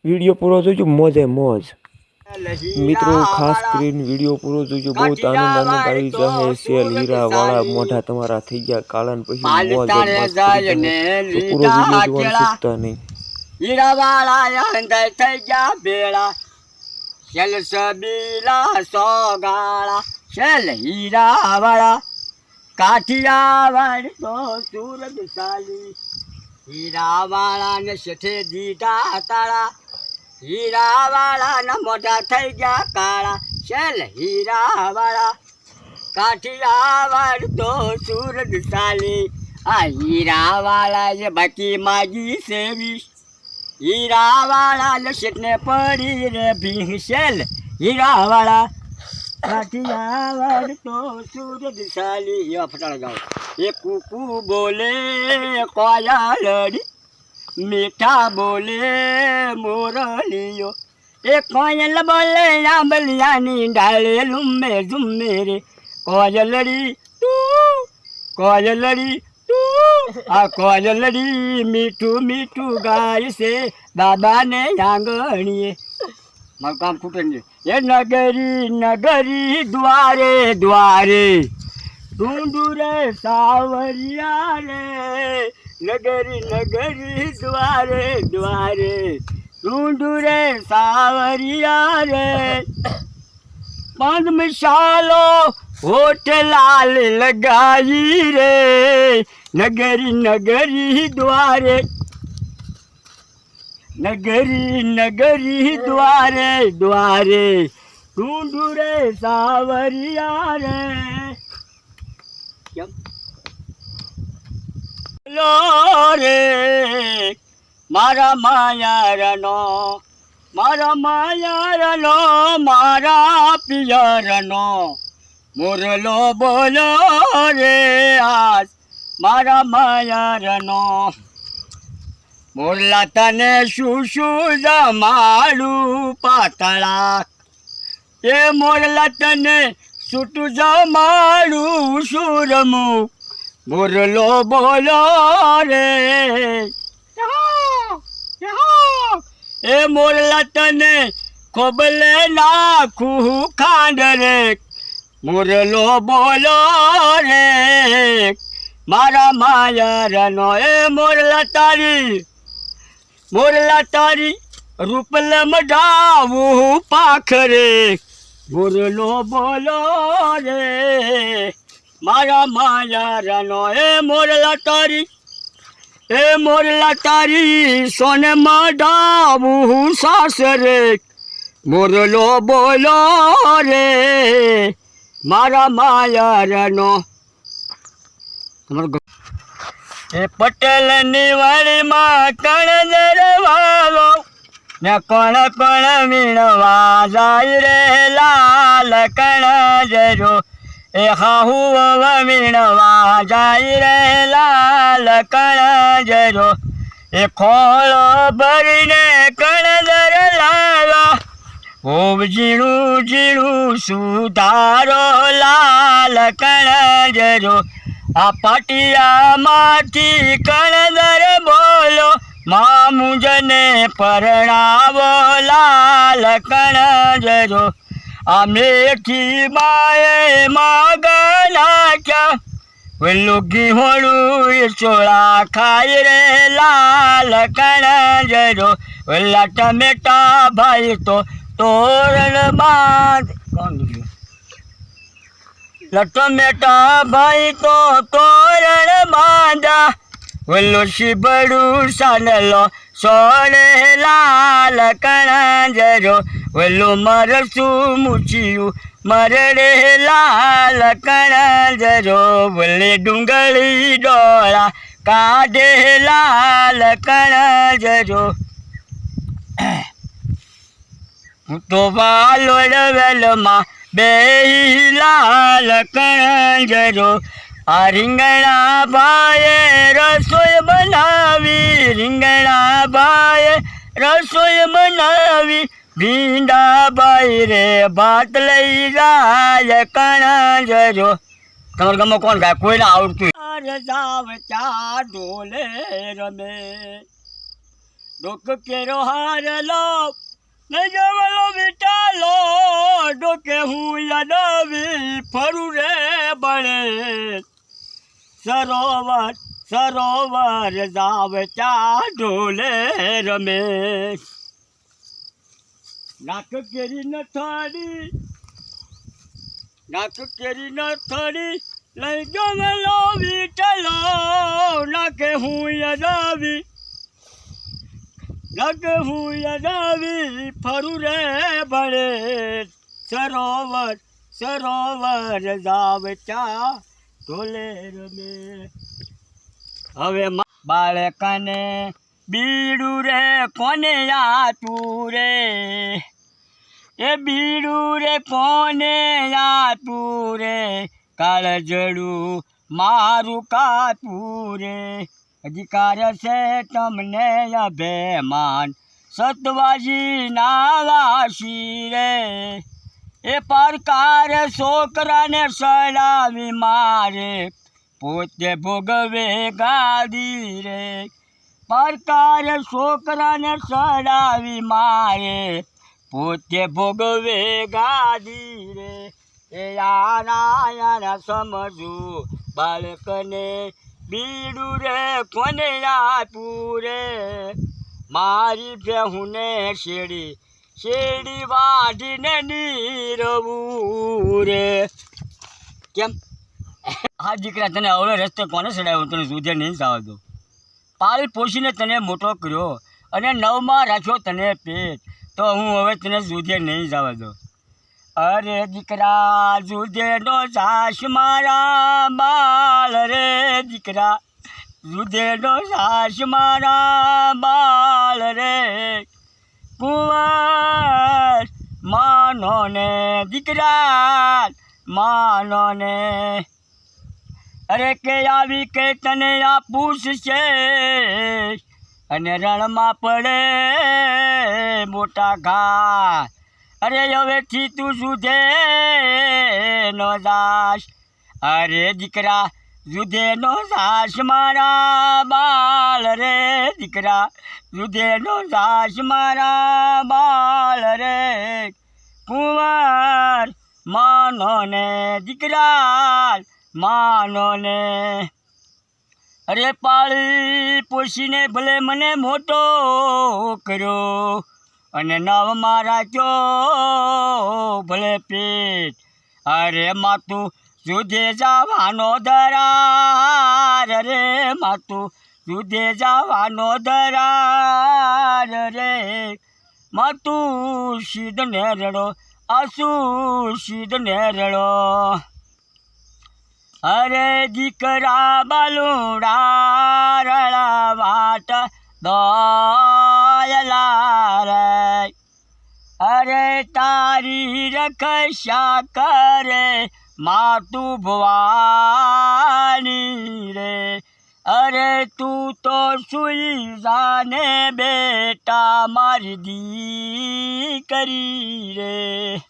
Video પૂરો જોજો, મોજે મોજ મિત્રો. ખાસ કરીને વિડીયો પૂરો જોજો, બહુ આનંદ આવી જશે. સેલ હીરા વાળા મોઢા તમારા થઈ ગયા કાળા ને પછી મોજ મસ્ત તો પૂરો વિડીયો જોવાનું ચૂકતા નહીં. હીરા વાળા અંદર થઈ ગયા ભેળા, સેલ સબીલા સોગાળા, સેલ હીરા વાળા કાઠિયાવાડ તો સુરત સાલી. હીરા વાળા ને શેઠે દીધા તાળા, હીરા વાળા ના મોઢા થઈ ગયા કાળા, શેલ હીરા વાળા કાઠિયાવાડ તો સુરત સાલી. આ હીરા વાળા એ બાકી માગી સેવી, હીરા વાળા ને શેઠને પડી રે ભી, શેલ હીરા વાળા કાઠિયાવાડ તો સુરત સાલી. એવા ફટાડા ગાઓ. એ કુકુ બોલે કોયલડી, મીઠા બોલે મોરલીઓ, એ કોયલ બોલે આંબલિયાની ડાળે લુમ્મે ઝુમ્મે રે. કોયલડી તું, કોયલડી તું, આ કોયલડી મીઠું મીઠું ગાય છે દાદાને આંગણીએ. મારું કામ ખૂટે નહીં. એ નગરી નગરી દ્વારે દ્વારે ઢૂંઢુરે સાવરિયા રે, નગરી નગરી દ્વારે દ્વારે ઢૂંઢુરે સાવરિયા રે. પાંચ મસાલો હોઠ લાલ લગાઈ રે, નગરી નગરી દ્વારે, નગરી નગરી દ્વારે દ્વારે ઢૂંઢુરે સાવરિયા રે. લો રે મારા માયારનો, મારા માયારનો, મારા પિયરનો મોરલો બોલો રે આજ મારા માયારનો. મોરલા તને શું શું જમાડું પાતળા, એ મોરલા તને છૂટું જમાડું સુરમું મોરલો બોલો રે. એ મોરલા તને ખોબલે નાખું ખાંડ રે, મોરલો બોલો રે મારા માયારનો. એ મોરલા તારી, મોરલા તારી રૂપલ મઢાવું પાખરે, મોરલો બોલો રે મારા માયારનો. એ મોરલા તારી, એ મોરલા તારી સોને મઢાવું સાસરે, મોરલો બોલો રે મારા માયારનો. એ પટેલની વાડીમાં કણજર વાળો ને કોણ કોણ વીણવા જાય રે લાલ કણજરો. એ હાહુ વીણવા જાય રે લાલ કણજરો. એ ખોળો ભરીને કણજર લાવા, ઓમ ઝીણું ઝીણું સુધારો લાલ કણજરો. આ પાટિયામાંથી કણજર બોલો, મામુજને પરણાવો લાલ કણજરો. આ મેઠી બાએ માગ નાખ્યા, વેલું ઘીહોળું એ ચોળા ખાય રે લાલ કણજરો. વેલા ટમેટા ભાઈ તો તોરણ બાંધ, ટમેટા ભાઈ તો તોરણ બાંધા, વેલો શીબડું સાનલો સોને લાલ કણજરો. વેલું મરસું મૂછિયું મરડે લાલ કણજરો. વેલે ડુંગળી ડોળા કાઢે લાલ કણજરો. હું તો વાલોડ વેલમાં બેહી લાલ કણજરો. આ રીંગણા ભાઈએ રસોઈ બનાવી, રીંગણા ભાઈએ રસોઈ બનાવી, ભીંડા ભાઈ રે ભાત લઈ જાય કણજરો. તમારા ગામમાં કોણ ગાય? કોઈને આવડતું. જાવ ચા ઢોલે રમે, ડોક કેરો હારલો નહીં જવલો વિટાલો ડોકે હું યાદવી ફરું રે બળે સરોવર સરોવર જાવતા ઢોલે રમેશ નાક કેરી ન થોડી લઈ ગયેલો વિઠલો નાકે હું યદાવી ફરું રે ભળે સરોવર સરોવર જાવતા ઢોલે રમે હવે બાળકને બીડું રે કોને આતું રે એ બીડું રે કોને આતું રે કાળજડું મારું કાતું રે અધિકાર છે તમને અભિમાન સતવાજી નાવાસી રે એ પડકાર છોકરાને સડાવી મારે પોતે ભોગવે ગાદી રે પડકાર છોકરાને સડાવી મારે પોતે ભોગવે ગાદી રે એ આના સમજું બાળકને બીડું રે કોને આપું રે મારી બેહુને શેડી વાઢીને નીરવું રે કેમ હા દીકરા તને અવળે રસ્તે કોને ચડાવ્યો તને સુધે નહીં જવા દો પાલ પોષીને તને મોટો કર્યો અને નવમાં રાખ્યો તને પેટ તો હું હવે તને સુધે નહીં જવા દો અરે દીકરા જુદેનો સાસ મારા બાળ રે દીકરા જુદેનો સાસ મારા બાળ રે કુંવર માનો ને દીકરા માનો ને અરે કે આવી કે તને આ પૂછશે અને રણમાં પડે મોટા ઘા અરે હવેથી તું સુધે નો જાશ અરે દીકરા સુધે નો જાશ મારા બાળ રે દીકરા સુધે નો જાશ મારા બાળ રે કુંવર માનો ને દીકરા માનો ને અરે પાળી પોષીને ભલે મને મોટો કર્યો અને નવમાં રાખ્યો ભલે પેટ અરે માતું સુધે જવાનો દરાર રે માતું સુધે જવાનો દરાર રે માતું સીધ ને રડો આસુ સીધ ને રડો અરે દીકરા બાલુડા રળા વાટ દોયલા રે અરે તારી રક્ષા કરે માતું ભવાની રે અરે તું તો સુઈ જાને બેટા મારી દીકરી રે